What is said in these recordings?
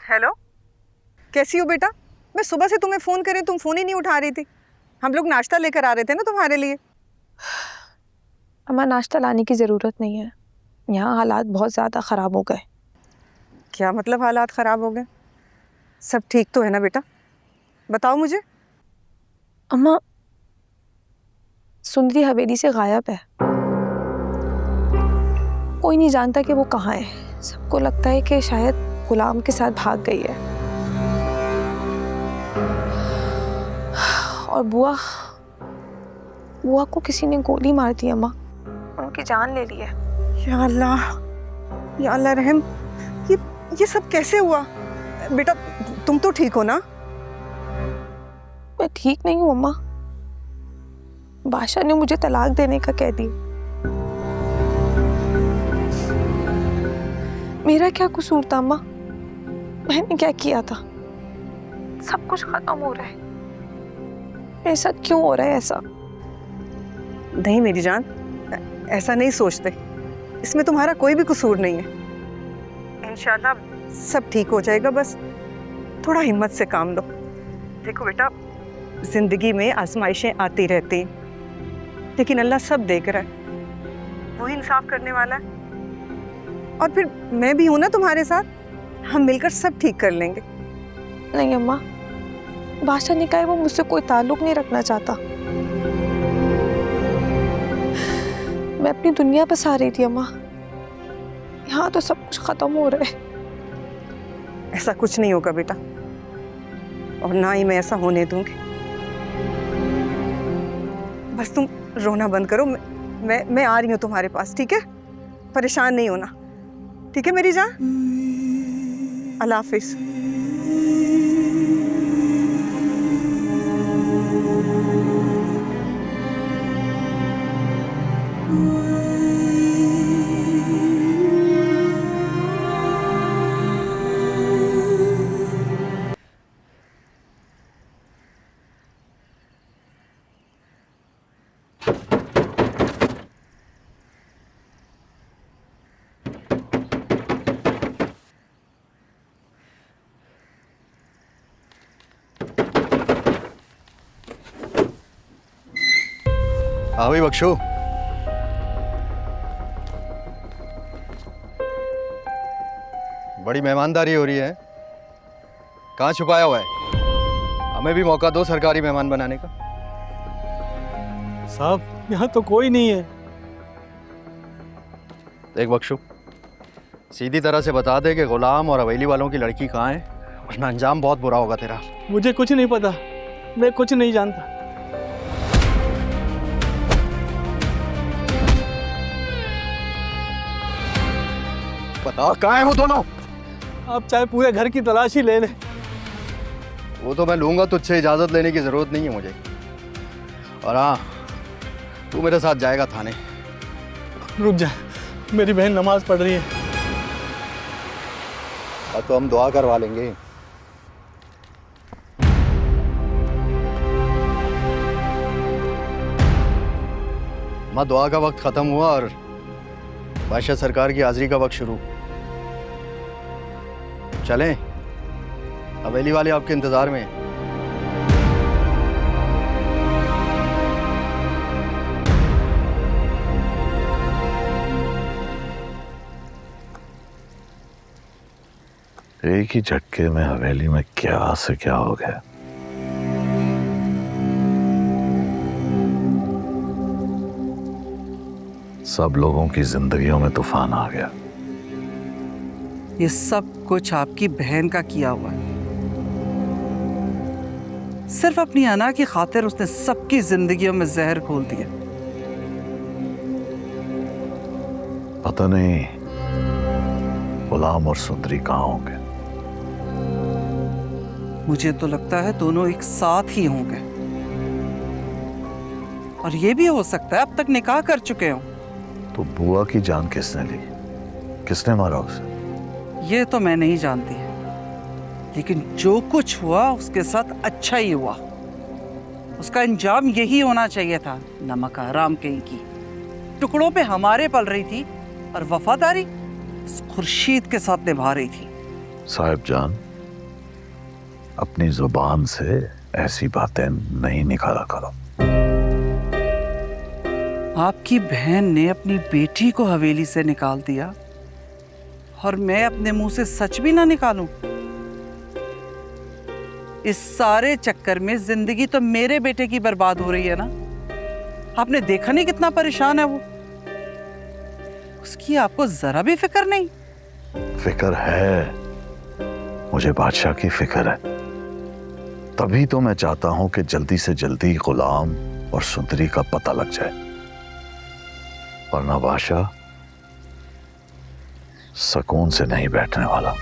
Hello, कैसी हो बेटा? मैं सुबह से तुम्हें फ़ोन करे, तुम फ़ोन ही नहीं उठा रही थी। हम लोग नाश्ता लेकर आ रहे थे ना तुम्हारे लिए। अम्मा, नाश्ता लाने की ज़रूरत नहीं है। यहाँ हालात बहुत ज़्यादा ख़राब हो गए। क्या मतलब हालात ख़राब हो गए? सब ठीक तो है ना बेटा? बताओ मुझे। अम्मा, सुंदरी हवेली से गायब है। कोई नहीं जानता कि वो कहाँ है। सबको लगता है कि शायद गुलाम के साथ भाग गई है। और बुआ को किसी ने गोली मार दी अम्मा, उनकी जान ले ली है। या अल्लाह, या अल्लाह रहम। ये सब कैसे हुआ? बेटा तुम तो ठीक हो ना? मैं ठीक नहीं हूँ अम्मा। बादशाह ने मुझे तलाक देने का कह दिया। मेरा क्या कसूर था अम्मा? मैंने क्या किया था? सब कुछ खत्म हो रहा है। मेरे साथ क्यों हो रहा है ऐसा? नहीं मेरी जान, ऐसा नहीं सोचते। इसमें तुम्हारा कोई भी कसूर नहीं है। इंशाल्लाह सब ठीक हो जाएगा, बस थोड़ा हिम्मत से काम लो। देखो बेटा, जिंदगी में आजमाइशें आती रहती हैं, लेकिन अल्लाह सब देख रहा है, वही इंसाफ करने वाला है। और फिर मैं भी हूं ना तुम्हारे साथ, हम मिलकर सब ठीक कर लेंगे। नहीं अम्मा, बादशाह ने कहा है वो मुझसे कोई ताल्लुक नहीं रखना चाहता। मैं अपनी दुनिया बसा रही थी अम्मा। यहाँ तो सब कुछ खत्म हो रहा है। ऐसा कुछ नहीं होगा बेटा, और ना ही मैं ऐसा होने दूंगी। बस तुम रोना बंद करो। मैं आ रही हूँ तुम्हारे पास, ठीक है? परेशान नहीं होना, ठीक है मेरी जान? अल्लाह हाफिज। हाँ भाई बख्शो। बड़ी मेहमानदारी हो रही है। कहाँ छुपाया हुआ है? हमें भी मौका दो सरकारी मेहमान बनाने का। साहब यहाँ तो कोई नहीं है। देख बख्शो, सीधी तरह से बता दे कि गुलाम और हवेली वालों की लड़की कहाँ है, वरना अंजाम बहुत बुरा होगा तेरा। मुझे कुछ नहीं पता, मैं कुछ नहीं जानता। बता कहाँ है वो दोनों? आप चाहे पूरे घर की तलाशी ले लें। वो तो मैं लूंगा, तुझसे इजाजत लेने की जरूरत नहीं है मुझे। और हाँ, तू मेरे साथ जाएगा थाने। रुक जा, मेरी बहन नमाज पढ़ रही है। तो हम दुआ करवा लेंगे। माँ, दुआ का वक्त खत्म हुआ और बादशाह सरकार की हाजिरी का वक्त शुरू। चलें, हवेली वाले आपके इंतजार में हैं। एक ही झटके में हवेली में क्या से क्या हो गया। सब लोगों की जिंदगियों में तूफान आ गया। ये सब कुछ आपकी बहन का किया हुआ है। सिर्फ अपनी अना की खातिर उसने सबकी जिंदगियों में जहर घोल दिया। पता नहीं गुलाम और सुंदरी कहाँ होंगे। मुझे तो लगता है दोनों एक साथ ही होंगे, और ये भी हो सकता है अब तक निकाह कर चुके हों। तो बुआ की जान किसने ली? किसने मारा उसे? ये तो मैं नहीं जानती, लेकिन जो कुछ हुआ उसके साथ अच्छा ही हुआ। उसका अंजाम यही होना चाहिए था। नमक हराम कहीं की, टुकड़ों पे हमारे पल रही थी, और वफादारी खुर्शीद के साथ निभा रही थी। साहिब जान, अपनी जुबान से ऐसी बातें नहीं निकाला करो। आपकी बहन ने अपनी बेटी को हवेली से निकाल दिया और मैं अपने मुंह से सच भी ना निकालूं। इस सारे चक्कर में जिंदगी तो मेरे बेटे की बर्बाद हो रही है ना। आपने देखा नहीं कितना परेशान है वो। उसकी आपको जरा भी फिक्र नहीं। फिक्र है, मुझे बादशाह की फिक्र है। तभी तो मैं चाहता हूं कि जल्दी से जल्दी गुलाम और सुंदरी का पता लग जाए, वरना बादशाह सुकून से नहीं बैठने वाला।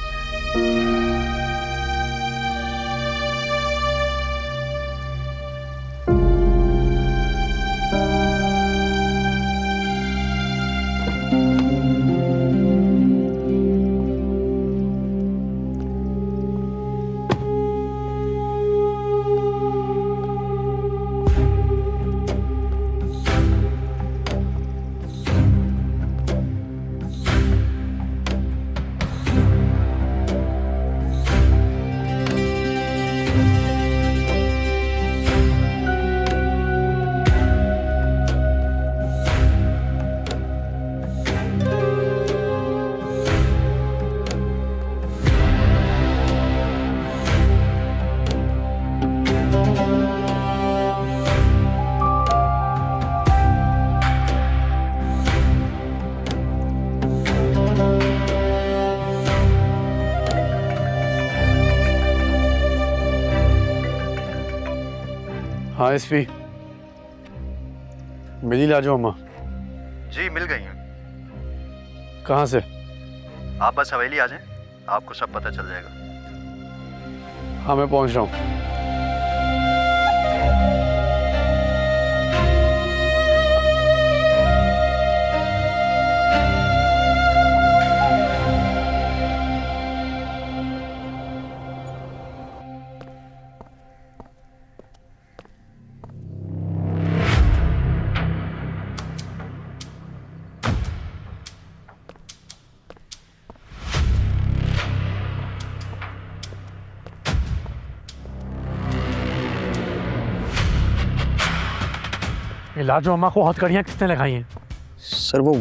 हाँ एसपी, मिली लाजो अम्मा। जी मिल गई हैं। कहाँ से? आप बस हवेली आ जाएं, आपको सब पता चल जाएगा। हाँ मैं पहुँच रहा हूँ। लाजो अम्मा को हथकड़ियां किसने लगाई हैं? सर वो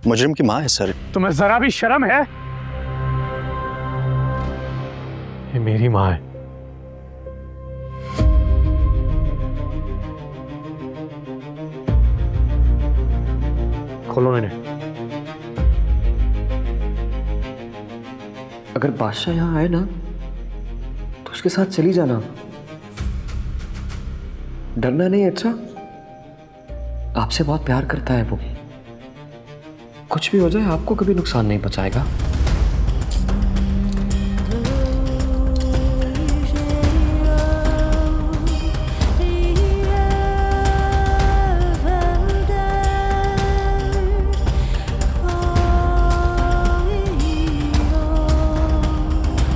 मुजरिम की माँ है सर। तुम्हें जरा भी शर्म है? ये मेरी माँ है। खोलो इन्हें। अगर बादशाह यहाँ आए ना तो उसके साथ चली जाना, डरना नहीं। अच्छा, आपसे बहुत प्यार करता है वो। कुछ भी हो जाए आपको कभी नुकसान नहीं पहुंचाएगा।